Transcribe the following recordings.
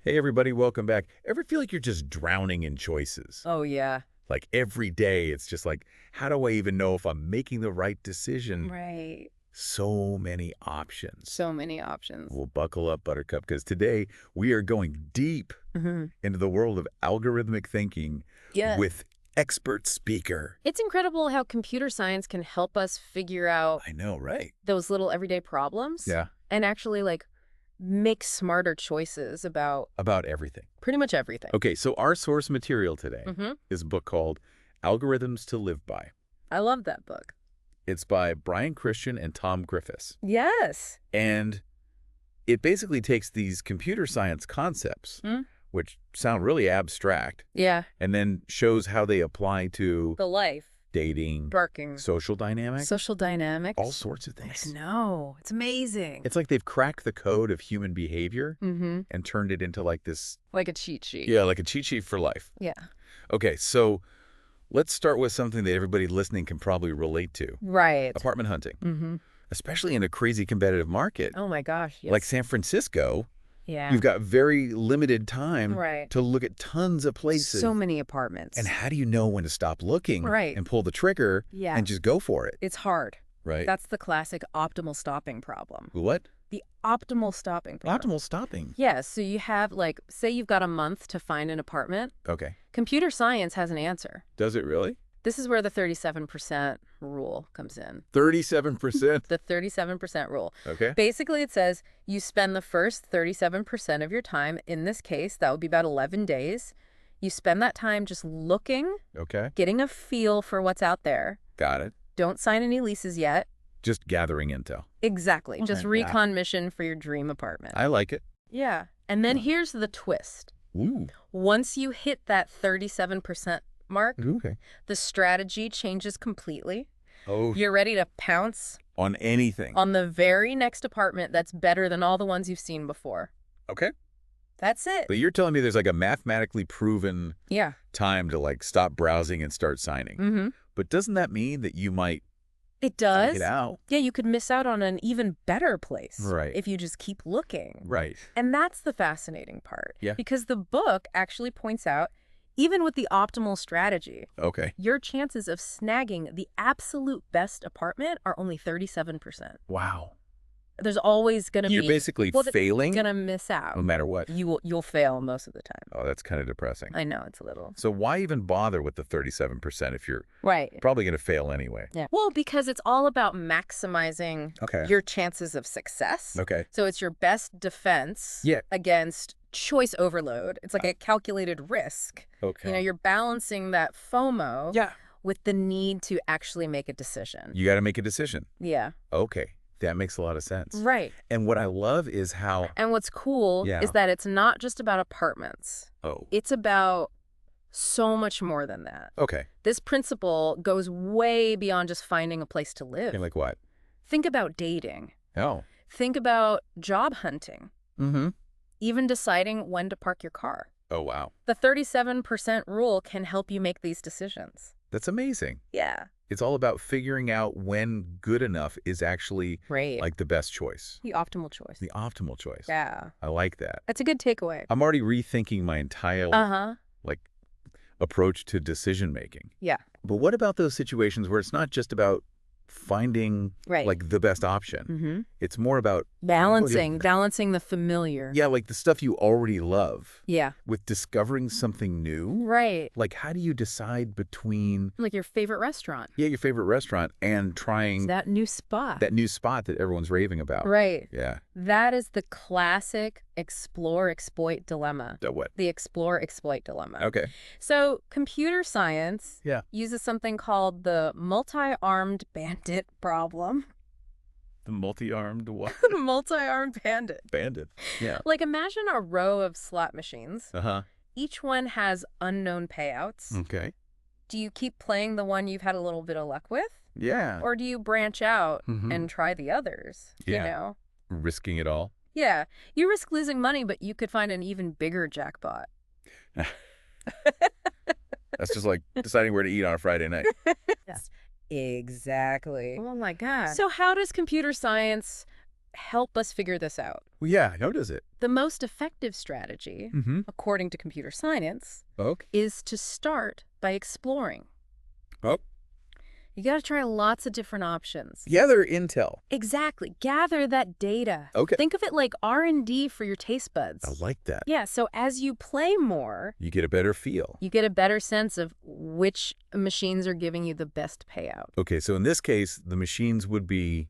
Hey everybody, welcome back. Ever feel like you're just drowning in choices? Oh, yeah. Like every day, it's just like, how do I even know if I'm making the right decision? Right. So many options. So many options. Well, buckle up, Buttercup, because today we are going deep into the world of algorithmic thinking Yeah. with expert speaker. It's incredible how computer science can help us figure out I know, right? those little everyday problems. Yeah. And actually, make smarter choices about About everything. pretty much everything. Okay, so our source material today Mm-hmm. is a book called Algorithms to Live By. I love that book. It's by Brian Christian and Tom Griffiths. Yes. And it basically takes these computer science concepts, Hmm? which sound really abstract, Yeah. and then shows how they apply to The life. dating, Barking. social dynamics, Social dynamics. all sorts of I things. know. It's amazing. It's like they've cracked the code of human behavior Mm-hmm. and turned it into like this, Like a cheat sheet. yeah, like a cheat sheet for life. Yeah. Okay, so let's start with something that everybody listening can probably relate to. Right. Apartment hunting, Mm-hmm. especially in a crazy competitive market. Oh, my gosh. Yes. Like San Francisco, yeah. you've got very limited time Right. to look at tons of places. So many apartments. And how do you know when to stop looking Right. and pull the trigger Yeah. and just go for it, It's hard. right? That's the classic optimal stopping problem. What? The optimal stopping problem. Optimal stopping. Yeah, so you have, say you've got a month to find an apartment. Okay. Computer science has an answer. Does it really? This is where the 37% rule comes in. 37%? The 37% rule. Okay. Basically, it says you spend the first 37% of your time, in this case, that would be about 11 days. You spend that time just looking, Okay. getting a feel for what's out there. Got it. Don't sign any leases yet. Just gathering intel. Exactly. Just Okay. recon mission for your dream apartment. I like it. Yeah. And then here's the twist. Ooh. Once you hit that 37% mark, Okay. the strategy changes completely. Oh, You're ready to pounce on anything. on the very next apartment that's better than all the ones you've seen before. Okay. That's it. But you're telling me there's like a mathematically proven Yeah. time to like stop browsing and start signing. Mm-hmm. But doesn't that mean that you might It does. get out? Yeah, you could miss out on an even better place. Right. If you just keep looking. Right. And that's the fascinating part. Yeah. Because the book actually points out, even with the optimal strategy, Okay. your chances of snagging the absolute best apartment are only 37%. Wow. There's always going to be... You're basically well, failing going to miss out. no matter what. You'll fail most of the time. Oh, that's kind of depressing. I know, it's a little... So why even bother with the 37% if you're Right. probably going to fail anyway? Yeah. Well, because it's all about maximizing Okay. your chances of success. Okay. So it's your best defense Yeah. against choice overload. It's like a calculated risk. Okay. You know, you're balancing that FOMO Yeah. with the need to actually make a decision. You got to make a decision. Yeah. Okay. That makes a lot of sense. Right. And what I love is how... And what's cool Yeah. is that it's not just about apartments. Oh. It's about so much more than that. Okay. This principle goes way beyond just finding a place to live. Like what? Think about dating. Oh. Think about job hunting. Mm-hmm. Even deciding when to park your car. Oh, wow. The 37% rule can help you make these decisions. That's amazing. Yeah. It's all about figuring out when good enough is actually Right. like the best choice. The optimal choice. The optimal choice. Yeah. I like that. That's a good takeaway. I'm already rethinking my entire Uh-huh. like approach to decision making. Yeah. But what about those situations where it's not just about finding Right. like the best option? Mm-hmm. It's more about Balancing the familiar. yeah, like the stuff you already love Yeah. with discovering something new. Right. Like how do you decide between Like your favorite restaurant. your favorite restaurant and trying That new spot. that new spot that everyone's raving about? Right. Yeah. That is the classic explore-exploit dilemma. What? The explore-exploit dilemma. Okay. So computer science Yeah. uses something called the multi-armed bandit problem. The multi-armed what? The multi-armed bandit. Bandit. Yeah. Like imagine a row of slot machines. Uh-huh. Each one has unknown payouts. Okay. Do you keep playing the one you've had a little bit of luck with? Yeah. Or do you branch out Mhm. and try the others? Yeah. You know? Risking it all. Yeah. You risk losing money, but you could find an even bigger jackpot. That's just like deciding where to eat on a Friday night. Exactly. Oh my God. So how does computer science help us figure this out. Well, yeah, how does it? The most effective strategy, Mm-hmm. according to computer science, Okay. is to start by exploring. Oh. You got to try lots of different options. Gather intel. Exactly. Gather that data. Okay. Think of it like R&D for your taste buds. I like that. Yeah, so as you play more, You get a better feel. you get a better sense of which machines are giving you the best payout. Okay, so in this case, the machines would be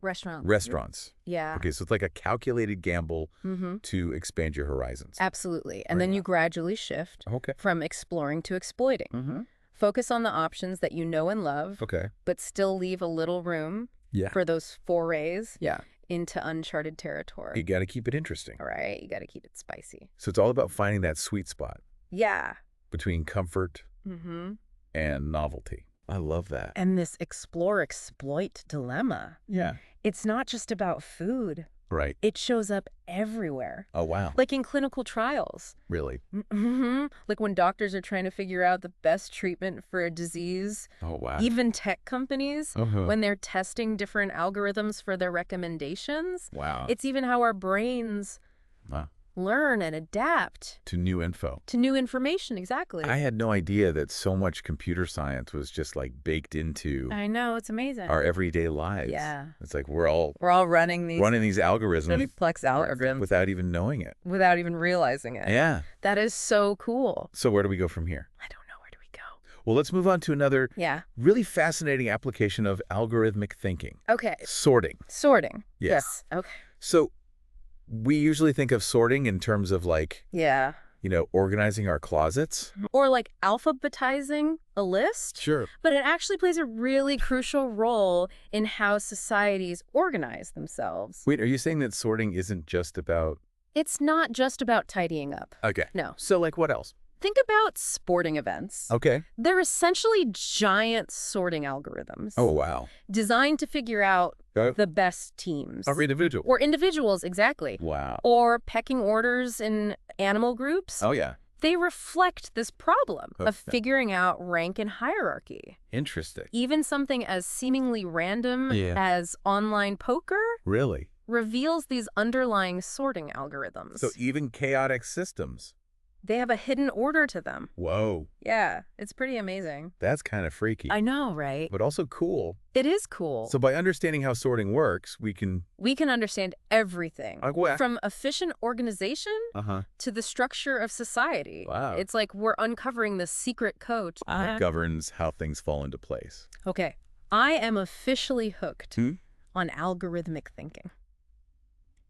restaurants. Yeah. Okay, so it's like a calculated gamble Mm-hmm. to expand your horizons. Absolutely. And Right. then you gradually shift Okay. from exploring to exploiting. Mm-hmm. Focus on the options that you know and love, Okay. but still leave a little room Yeah. for those forays Yeah. into uncharted territory. You got to keep it interesting. All right? You got to keep it spicy. So it's all about finding that sweet spot Yeah. between comfort Mm-hmm. and novelty. I love that. And this explore-exploit dilemma, Yeah. it's not just about food. Right. It shows up everywhere. Oh, wow. Like in clinical trials. Really? Mm-hmm. Like when doctors are trying to figure out the best treatment for a disease. Oh, wow. Even tech companies, Uh-huh. when they're testing different algorithms for their recommendations. Wow. It's even how our brains Wow. learn and adapt To new info. to new information. Exactly. I had no idea that so much computer science was just like baked into I know. It's amazing. our everyday lives. Yeah. It's like we're all We're all running these algorithms complex algorithms without even knowing it. without even realizing it. Yeah. That is so cool. So where do we go from here? I don't know. Where do we go? Well, let's move on to another Yeah. really fascinating application of algorithmic thinking. Okay. Sorting. Sorting. Yes. Okay. So we usually think of sorting in terms of like, Yeah. organizing our closets. Or like alphabetizing a list. Sure. But it actually plays a really crucial role in how societies organize themselves. Wait, are you saying that sorting isn't just about... It's not just about tidying up. Okay. No. So like what else? Think about sporting events. Okay. They're essentially giant sorting algorithms Oh, wow. designed to figure out the best teams. Our individual. Or individuals, exactly. Wow. Or pecking orders in animal groups. Oh, yeah. They reflect this problem of Okay. figuring out rank and hierarchy. Interesting. Even something as seemingly random Yeah. as online poker Really? reveals these underlying sorting algorithms. So even chaotic systems. They have a hidden order to them. Whoa. Yeah, it's pretty amazing. That's kind of freaky. I know, right? But also cool. It is cool. So by understanding how sorting works, we can... We can understand everything. Like what? From efficient organization Uh-huh. to the structure of society. Wow. It's like we're uncovering the secret code. That governs how things fall into place. Okay. I am officially hooked Hmm? on algorithmic thinking.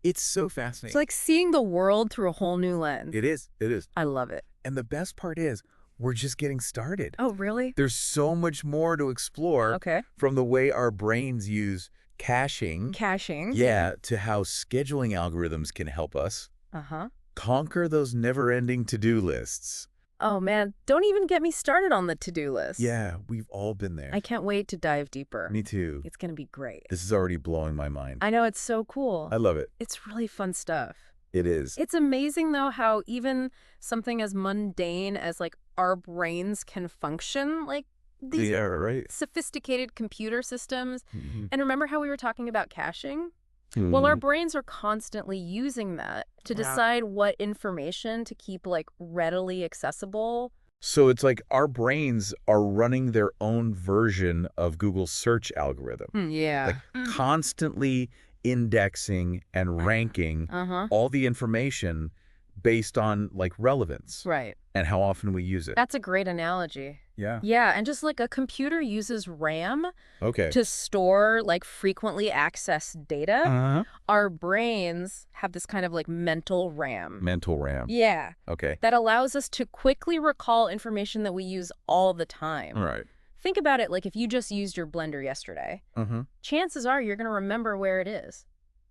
It's so It's fascinating. like seeing the world through a whole new lens. It is. It is. I love it. And the best part is, we're just getting started. Oh, really? There's so much more to explore Okay. from the way our brains use caching, Caching. yeah, to how scheduling algorithms can help us Uh-huh. conquer those never-ending to-do lists. Oh, man. Don't even get me started on the to-do list. Yeah, we've all been there. I can't wait to dive deeper. Me too. It's going to be great. This is already blowing my mind. I know, it's so cool. I love it. It's really fun stuff. It is. It's amazing, though, how even something as mundane as, like, our brains can function, like these Yeah, right. sophisticated computer systems. Mhm. And remember how we were talking about caching? Well, our brains are constantly using that to Wow. decide what information to keep, like, readily accessible. So it's like our brains are running their own version of Google's search algorithm, Yeah. like constantly indexing and ranking Uh-huh. all the information based on like relevance Right. and how often we use it. That's a great analogy. Yeah. Yeah, and just like a computer uses RAM Okay. to store, like, frequently accessed data, Uh-huh. our brains have this kind of, like, mental RAM. Mental RAM. Yeah. Okay. That allows us to quickly recall information that we use all the time. All right. Think about it like if you just used your blender yesterday. Uh-huh. Chances are you're going to remember where it is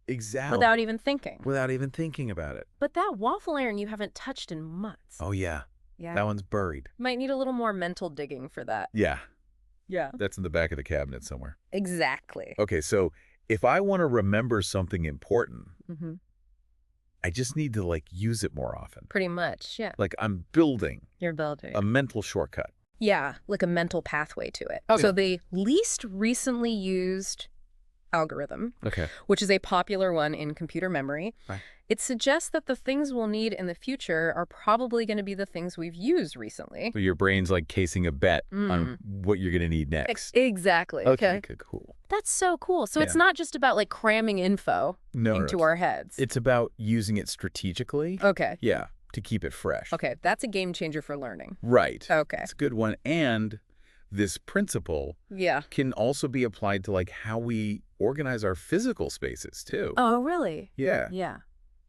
Exactly. without even thinking. Without even thinking about it. But that waffle iron you haven't touched in months. Oh, yeah. Yeah. That one's buried. Might need a little more mental digging for that. Yeah. Yeah. That's in the back of the cabinet somewhere. Exactly. Okay, so if I want to remember something important, Mm-hmm. I just need to like use it more often. Pretty much. Yeah. Like I'm building You're building. a mental shortcut. Yeah, like a mental pathway to it. Oh, so yeah. the least recently used algorithm, Okay. which is a popular one in computer memory. Right. It suggests that the things we'll need in the future are probably going to be the things we've used recently. So your brain's like casing a bet on what you're going to need next. Exactly. Okay, cool. That's so cool. So it's Yeah. not just about like cramming info No, into our heads. it's about using it strategically. Okay. Yeah, to keep it fresh. Okay. That's a game changer for learning. Right. Okay. It's a good one. And this principle Yeah. can also be applied to like how we organize our physical spaces too. Oh, really? Yeah. Yeah.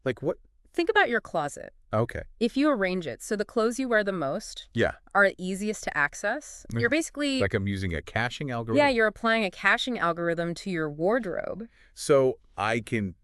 Like what? Think about your closet. Okay. If you arrange it so the clothes you wear the most Yeah. are easiest to access, you're basically, Like I'm using a caching algorithm. yeah, you're applying a caching algorithm to your wardrobe. So I can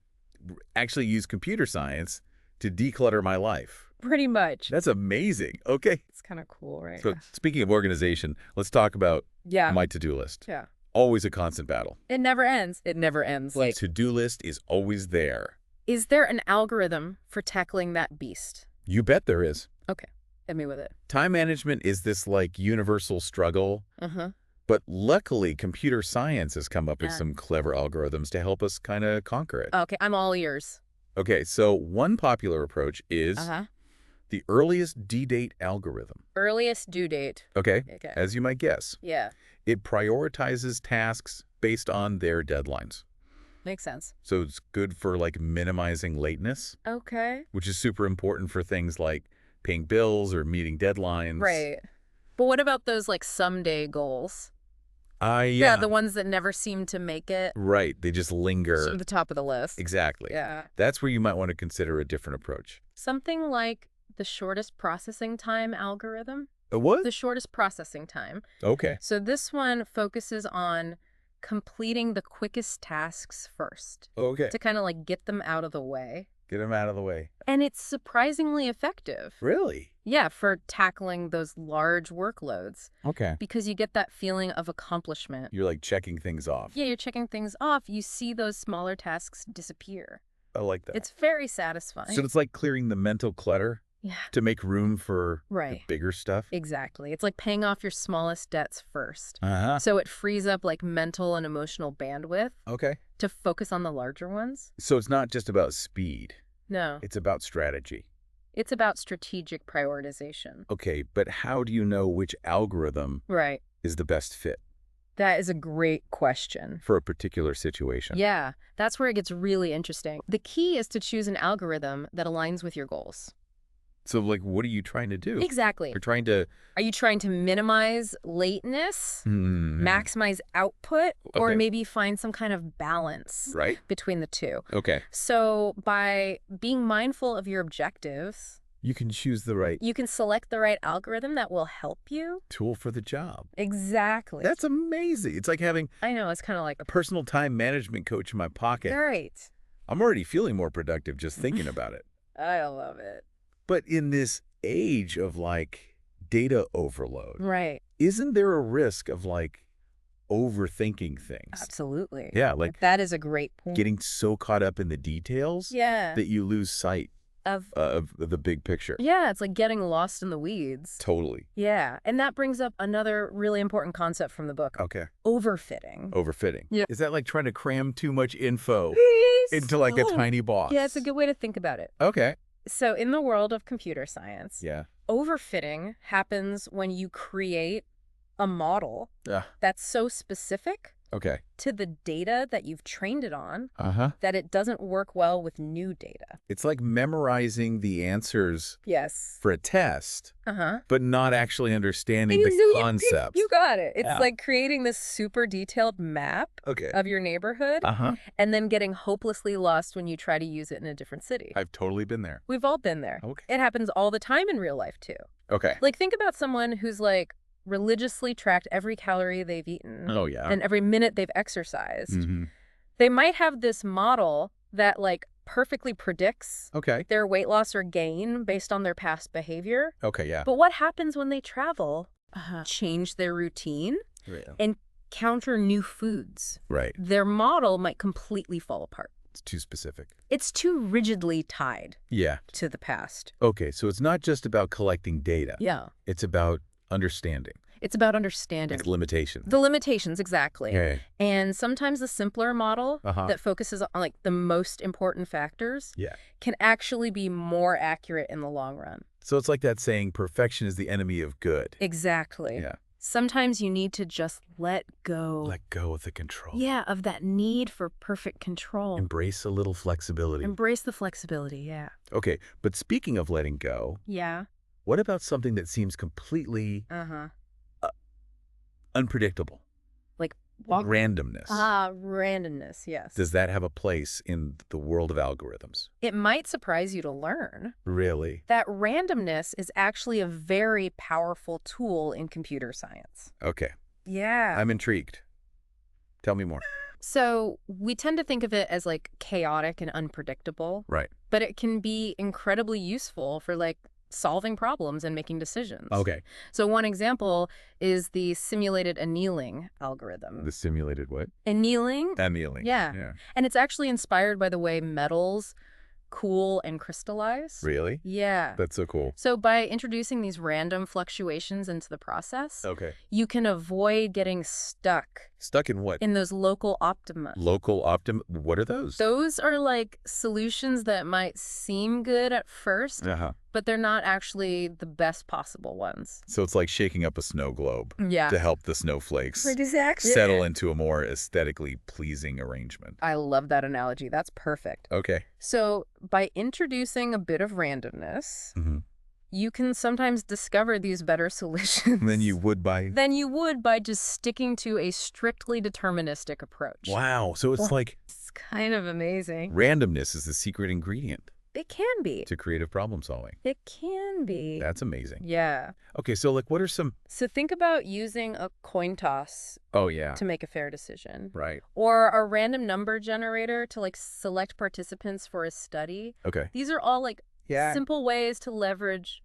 actually use computer science to declutter my life. Pretty much. That's amazing. Okay. It's kind of cool, right? So speaking of organization, let's talk about Yeah. my to-do list. Yeah. Always a constant battle. It never ends. It never ends. Like, To-do list is always there. is there an algorithm for tackling that beast? You bet there is. Okay. Hit me with it. Time management is this like universal struggle, Uh-huh. but luckily computer science has come up with Yeah. some clever algorithms to help us kind of conquer it. Okay. I'm all ears. Okay, so one popular approach is Uh-huh. the earliest D-date algorithm. Earliest due date. Okay, Okay. as you might guess. Yeah. It prioritizes tasks based on their deadlines. Makes sense. So it's good for like minimizing lateness, Okay. which is super important for things like paying bills or meeting deadlines. Right. But what about those like someday goals? Yeah. The ones that never seem to make it Right. They just to linger. the top of the list. Exactly. Yeah. That's where you might want to consider a different approach. Something like the shortest processing time algorithm. What? The shortest processing time. Okay. So this one focuses on completing the quickest tasks first Okay. to kind of like get them out of the way. Get them out of the way. And it's surprisingly effective. Really? Yeah, for tackling those large workloads Okay. because you get that feeling of accomplishment. You're like checking things off. Yeah, you're checking things off. You see those smaller tasks disappear. I like that. It's very satisfying. So it's like clearing the mental clutter Yeah, to make room for the right. bigger stuff. Exactly. It's like paying off your smallest debts first. Uh-huh. So it frees up like mental and emotional bandwidth Okay. to focus on the larger ones. So it's not just about speed. No, It's about strategy. it's about strategic prioritization. Okay, but how do you know which algorithm Right. is the best fit That is a great question. for a particular situation? Yeah, that's where it gets really interesting. The key is to choose an algorithm that aligns with your goals. So, like, what are you trying to do? Exactly. You're trying to Are you trying to minimize lateness, maximize output, or Okay. maybe find some kind of balance right? between the two? Okay. So by being mindful of your objectives, You can choose the right you can select the right algorithm that will help you. tool for the job. Exactly. That's amazing. It's like having I know, it's kind of like a personal time management coach in my pocket. great. I'm already feeling more productive just thinking about it. I love it. But in this age of like data overload, Right. isn't there a risk of like overthinking things? Absolutely. Yeah, like That is a great point. getting so caught up in the details Yeah. that you lose sight of the big picture. Yeah, it's like getting lost in the weeds. Totally. Yeah. And that brings up another really important concept from the book. Okay. Overfitting. Overfitting. Yeah. Is that like trying to cram too much info into like a So- tiny box? Yeah, it's a good way to think about it. Okay. So in the world of computer science, Yeah. overfitting happens when you create a model Yeah. that's so specific Okay. to the data that you've trained it on Uh-huh. that it doesn't work well with new data. It's like memorizing the answers Yes. for a test, Uh-huh. but not actually understanding the concept. You got it. It's Yeah. like creating this super detailed map Okay. of your neighborhood Uh-huh. and then getting hopelessly lost when you try to use it in a different city. I've totally been there. We've all been there. Okay. It happens all the time in real life, too. Okay. Like, think about someone who's, like, religiously tracked every calorie they've eaten Oh, yeah. and every minute they've exercised. Mm-hmm. They might have this model that, like, perfectly predicts Okay. their weight loss or gain based on their past behavior. Okay, yeah. But what happens when they travel, change their routine, encounter new foods? Right. Their model might completely fall apart. It's too specific. It's too rigidly tied Yeah. to the past. Okay, so it's not just about collecting data. Yeah. It's about understanding. It's about understanding Like limitations. the limitations, exactly. Okay. And sometimes the simpler model that focuses on like the most important factors Yeah. can actually be more accurate in the long run. So it's like that saying, perfection is the enemy of good. Exactly. Yeah. Sometimes you need to just let go. Let go of the control. Yeah, of that need for perfect control. Embrace a little flexibility. Embrace the flexibility, yeah. Okay, but speaking of letting go, Yeah. what about something that seems completely unpredictable? Like Randomness. randomness, yes. Does that have a place in the world of algorithms? It might surprise you to learn Really? that randomness is actually a very powerful tool in computer science. Okay. Yeah. I'm intrigued. Tell me more. So we tend to think of it as like chaotic and unpredictable, Right. but it can be incredibly useful for like solving problems and making decisions. Okay. So one example is the simulated annealing algorithm. The simulated what? Annealing? Annealing. Yeah. And it's actually inspired by the way metals cool and crystallize. Really? Yeah. That's so cool. So by introducing these random fluctuations into the process, Okay. you can avoid getting stuck Stuck in what? in those local optima. Local optim. What are those? Those are like solutions that might seem good at first, but they're not actually the best possible ones. So it's like shaking up a snow globe Yeah. to help the snowflakes Exactly. settle into a more aesthetically pleasing arrangement. I love that analogy. That's perfect. Okay. So by introducing a bit of randomness, Mm-hmm. you can sometimes discover these better solutions Then you would by... than you would by just sticking to a strictly deterministic approach. Wow. So it's like It's kind of amazing. randomness is the secret ingredient It can be. to creative problem solving. It can be. That's amazing. Yeah. Okay, so like what are some... So think about using a coin toss Oh, yeah. to make a fair decision. Right. Or a random number generator to like select participants for a study. Okay. These are all like Yeah. simple ways to leverage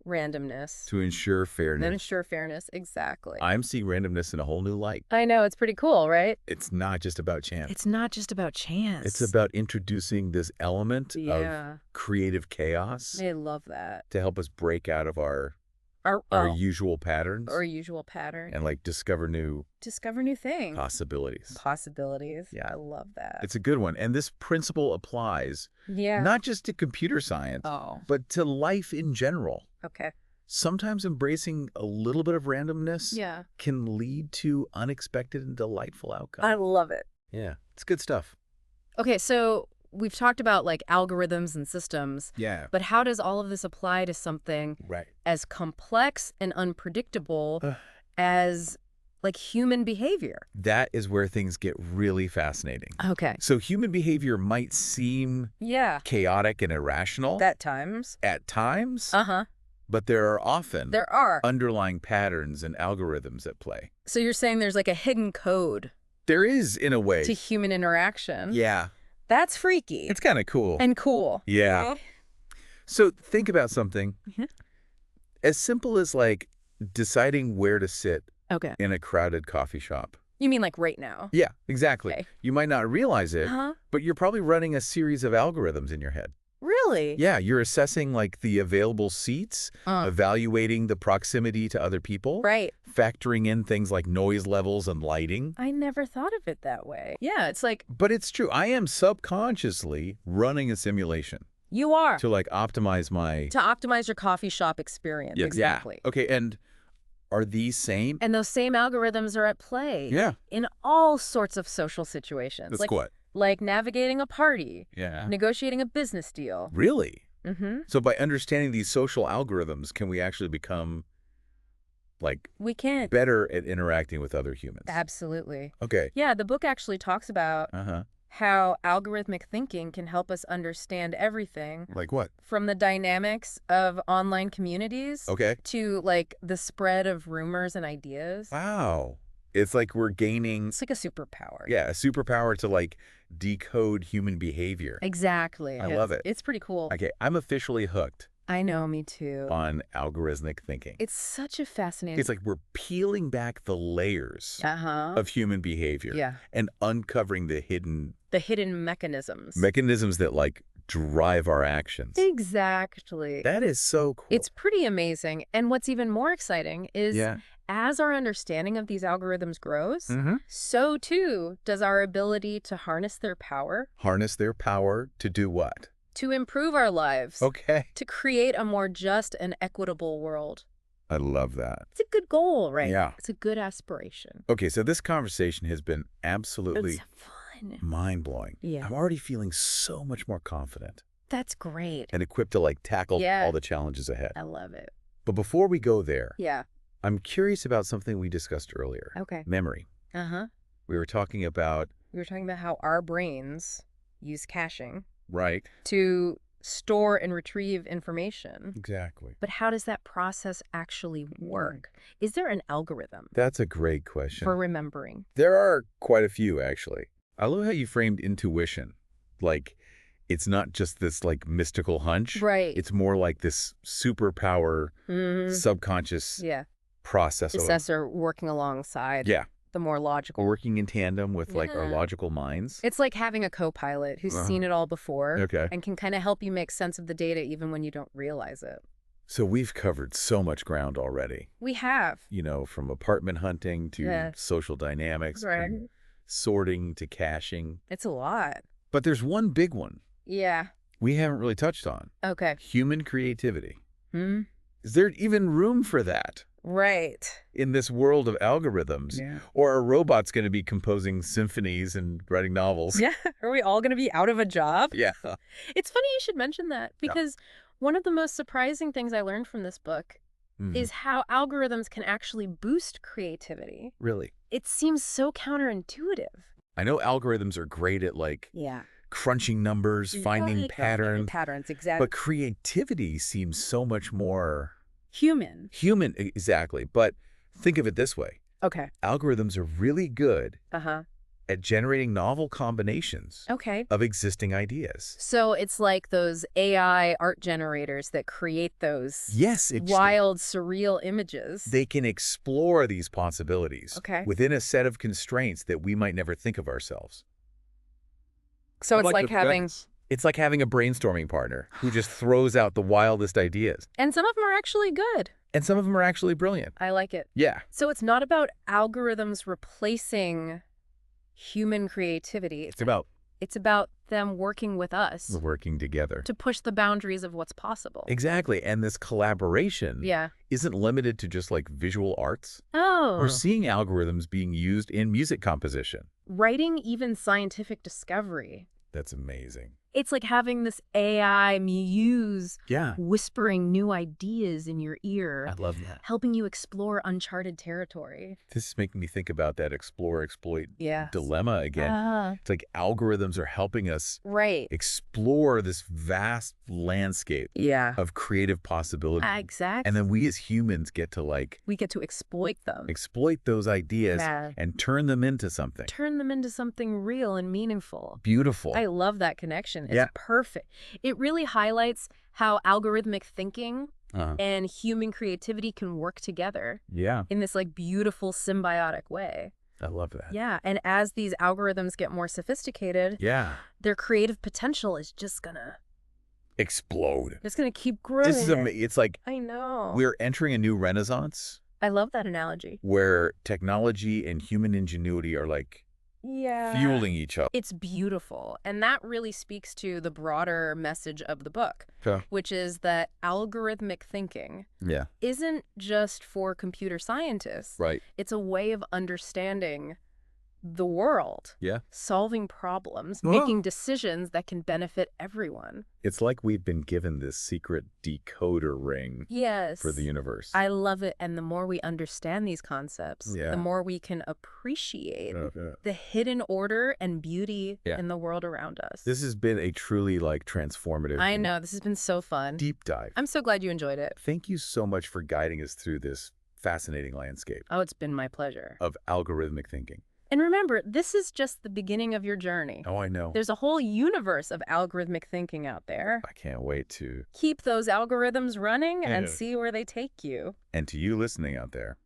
randomness. To ensure fairness. And ensure fairness. Exactly. I'm seeing randomness in a whole new light. I know. It's pretty cool, right? It's not just about chance. It's not just about chance. It's about introducing this element of Yeah. creative chaos I love that. to help us break out of our Our usual patterns or usual pattern. and like discover new Discover new things. possibilities. Possibilities. Yeah. I love that. It's a good one. And this principle applies yeah. not just to computer science, Oh. but to life in general. Okay. Sometimes embracing a little bit of randomness Yeah. can lead to unexpected and delightful outcomes. I love it. Yeah, it's good stuff. Okay, so we've talked about like algorithms and systems, Yeah, but how does all of this apply to something right. as complex and unpredictable as like human behavior? That is where things get really fascinating. Okay. So human behavior might seem Yeah. chaotic and irrational At times. at times, Uh-huh. but there are often There are. underlying patterns and algorithms at play. So you're saying there's like a hidden code There is, in a way. to human interaction. Yeah, That's freaky. it's kind of cool. And cool. Yeah. So think about something Mhm. as simple as like deciding where to sit Okay. in a crowded coffee shop. You mean like right now? Yeah, exactly. Okay. You might not realize it, Huh? but you're probably running a series of algorithms in your head. Really? Yeah, you're assessing like the available seats, evaluating the proximity to other people, Right. factoring in things like noise levels and lighting. I never thought of it that way. Yeah, it's like But it's true. I am subconsciously running a simulation you are to like optimize my... to optimize your coffee shop experience. Yeah, Exactly. Yeah. Okay, and are these same? And those same algorithms are at play Yeah. in all sorts of social situations. That's like, what? like navigating a party, Yeah. negotiating a business deal. Really? Mm-hmm. So by understanding these social algorithms, can we actually become like We can. better at interacting with other humans? Absolutely. Okay. Yeah, the book actually talks about Uh-huh. how algorithmic thinking can help us understand everything Like what? from the dynamics of online communities Okay. to like the spread of rumors and ideas. Wow. It's like we're gaining, It's like a superpower. yeah, a superpower to like decode human behavior. Exactly. I love it. It's pretty cool. Okay, I'm officially hooked I know, me too. on algorithmic thinking. It's such a fascinating... It's like we're peeling back the layers Uh-huh. of human behavior Yeah. and uncovering the hidden The hidden mechanisms. mechanisms that like drive our actions. Exactly. That is so cool. It's pretty amazing. And what's even more exciting is Yeah. as our understanding of these algorithms grows, Mm-hmm. so too does our ability to harness their power, Harness their power to do what? to improve our lives, Okay. to create a more just and equitable world. I love that. It's a good goal, right? Yeah. It's a good aspiration. Okay, so this conversation has been absolutely It's fun. mind-blowing. Yeah. I'm already feeling so much more confident That's great. and equipped to tackle Yeah. all the challenges ahead. I love it. But before we go there, Yeah. I'm curious about something we discussed earlier. Okay. Memory. Uh-huh. We were talking about, We were talking about how our brains use caching right? to store and retrieve information. Exactly. But how does that process actually work? Is there an algorithm That's a great question. for remembering? There are quite a few, actually. I love how you framed intuition. It's not just this mystical hunch. Right. It's more like this superpower, Mhm. subconscious Yeah. process of, Assessor working alongside yeah, the more logical. working in tandem with our Yeah. logical minds. It's like having a co-pilot who's Uh-huh. seen it all before Okay. and can kind of help you make sense of the data even when you don't realize it. So we've covered so much ground already, We have. from apartment hunting to Yeah. social dynamics, Right. from sorting to caching. It's a lot. But there's one big one Yeah. we haven't really touched on: Okay. human creativity. Hmm. Is there even room for that Right. in this world of algorithms? Yeah. Or are robots going to be composing symphonies and writing novels? Yeah. Are we all going to be out of a job? Yeah. It's funny you should mention that because one of the most surprising things I learned from this book Mhm. is how algorithms can actually boost creativity. Really? It seems so counterintuitive. I know algorithms are great at Yeah. crunching numbers, finding patterns, Patterns, exactly. but creativity seems so much more Human. human. Exactly. But think of it this way. Okay. Algorithms are really good Uh-huh. at generating novel combinations Okay. of existing ideas. So it's like those AI art generators that create those Yes, wild, surreal images. they can explore these possibilities Okay. within a set of constraints that we might never think of ourselves. So How it's about like your having, friends? It's like having a brainstorming partner who just throws out the wildest ideas. and some of them are actually good. And some of them are actually brilliant. I like it. Yeah. So it's not about algorithms replacing human creativity. It's about them working with us We're working together. to push the boundaries of what's possible. Exactly. And this collaboration Yeah. isn't limited to just visual arts. Oh. We're seeing algorithms being used in music composition. Writing even scientific discovery. That's amazing. It's like having this AI muse Yeah. whispering new ideas in your ear, love that. helping you explore uncharted territory. This is making me think about that explore, exploit Yeah. dilemma again. It's like algorithms are helping us Right. explore this vast landscape Yeah. of creative possibility. Exactly. And then we as humans get to we get to exploit them. exploit those ideas Yeah. and turn them into something Turn them into something real and meaningful. beautiful. I love that connection. It's Yeah. perfect. It really highlights how algorithmic thinking Uh-huh. and human creativity can work together Yeah, in this beautiful symbiotic way. I love that. Yeah, and as these algorithms get more sophisticated, Yeah. their creative potential is just Explode. gonna keep growing. This is it's like I know. we're entering a new renaissance I love that analogy. where technology and human ingenuity are Yeah. fueling each other. It's beautiful. And that really speaks to the broader message of the book, Okay. which is that algorithmic thinking Yeah. isn't just for computer scientists. Right. It's a way of understanding the world, Yeah. solving problems, Well- making decisions that can benefit everyone. It's like we've been given this secret decoder ring Yes. for the universe. I love it. And the more we understand these concepts, Yeah. the more we can appreciate Yeah. the hidden order and beauty Yeah. in the world around us. This has been a truly transformative I know. This has been so fun. deep dive. I'm so glad you enjoyed it. Thank you so much for guiding us through this fascinating landscape Oh, it's been my pleasure. of algorithmic thinking. And remember, this is just the beginning of your journey. Oh, I know. There's a whole universe of algorithmic thinking out there. I can't wait to. Keep those algorithms running and Yeah. see where they take you. And to you listening out there,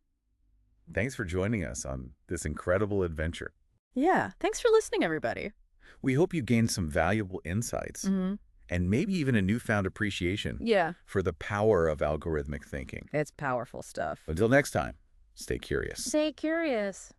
thanks for joining us on this incredible adventure. Yeah. Thanks for listening, everybody. We hope you gained some valuable insights Mm-hmm. and maybe even a newfound appreciation Yeah. for the power of algorithmic thinking. It's powerful stuff. Until next time, Stay curious. Stay curious.